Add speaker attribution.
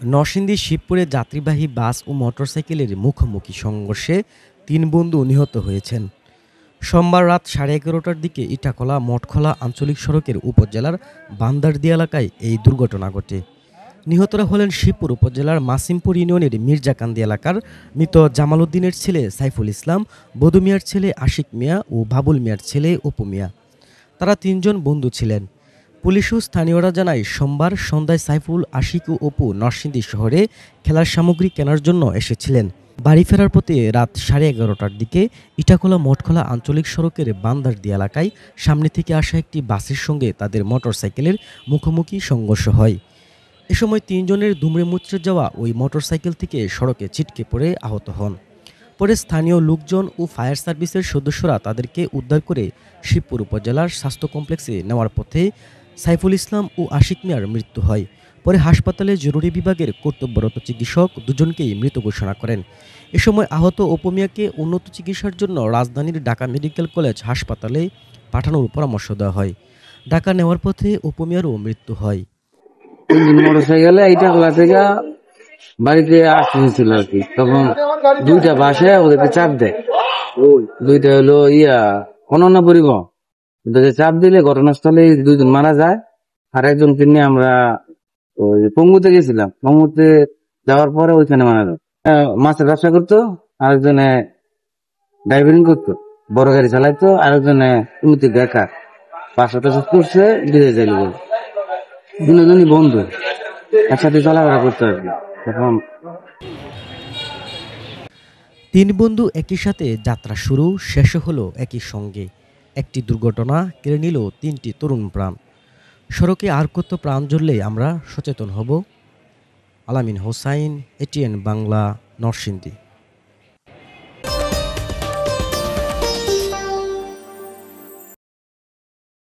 Speaker 1: নরসিংদী শিবপুরে যাত্রীবাহী বাস ও মোটরসাইকেলের মুখোমুখি সংঘর্ষে ৩ বন্ধু নিহত হয়েছেন। সোমবার রাত 11:30টার দিকে ইটাখলা মঠখলা আঞ্চলিক সড়কের উপজেলার বান্দারদি এলাকায় এই দুর্ঘটনা ঘটে। নিহতরা হলেন শিবপুর উপজেলার মাসিমপুর ইউনিয়নের মির্জাকান্দি এলাকার মৃত জামাল উদ্দিনের ছেলে সাইফুল ইসলাম, বদু মিয়ার ছেলে আশিক মিয়া ও বাবুল মিয়ার ছেলে অপু মিয়া। তারা ৩ জন বন্ধু ছিলেন। পুলিশ ও স্থানীয়রা জানায়, সোমবার সন্ধ্যায় সাইফুল, আশিক ও অপু নরসিংদী শহরে খেলার সামগ্রী কেনার জন্য এসেছিলেন। বাড়ি ফেরার পথে রাত 11:30টার দিকে ইটাখলা মঠখলা আঞ্চলিক সড়কের বান্দারদি এলাকায় সামনে থেকে আসা একটি বাসের সঙ্গে তাদের মোটরসাইকেলের মুখোমুখি সংঘর্ষ হয়। এ সময় ৩ জনের দুমড়ে মুচড়ে যাওয়া ওই মোটরসাইকেল থেকে সড়কে ছিটকে পড়ে আহত হন। পরে স্থানীয় লোকজন ও ফায়ার সার্ভিসের সদস্যরা তাদেরকে উদ্ধার করে শিবপুর উপজেলার স্বাস্থ্য কমপ্লেক্সে নেওয়ার পথে সাইফুল ইসলাম ও আশিক মিয়ার মৃত্যু হয়। পরে হাসপাতালে জরুরি বিভাগের কর্তব্যরত চিকিৎসক দুজনকেই মৃত ঘোষণা করেন। এ সময় আহত অপু মিয়াকে উন্নত চিকিৎসার জন্য রাজধানীর ঢাকা মেডিকেল কলেজ হাসপাতালে পাঠানোর পরামর্শ দেওয়া হয়। ঢাকা নেওয়ার পথে অপু মিয়ারও মৃত্যু হয়।
Speaker 2: মোটরসাইকেলে এইটা খোলা থেকে বাড়িতে আসতেছিল আর কি, তখন দুইটা বাসে ওদেরকে চাপ দেয়। দুইটা হলো অনন্য পরিবহন, চাপ দিলে ঘটনাস্থলে 2 জন মারা যায়। আর একজনকে নিয়ে আমরা ওই পঙ্গুতে গেছিলাম। পঙ্গুতে যাওয়ার পরে ওইখানে মারা যায়। মাছের ব্যবসা করতো, আরেকজনে ড্রাইভিং করতো, বড় গাড়ি চালাইতো, আরেকজনে এমনিতে বেকার, 500 করছে, বিদেশ যাইল। দুজনই বন্ধু, একসাথে চলাফেরা করতে হবে। এখন
Speaker 1: ৩ বন্ধু একই সাথে যাত্রা শুরু শেষ হলো একই সঙ্গে। একটি দুর্ঘটনা কেড়ে নিল 3টি তরুণ প্রাণ। সড়কে আর কত প্রাণ জ্বললে আমরা সচেতন হব? আলামিন হোসাইন, এটিএন বাংলা, নরসিংদী।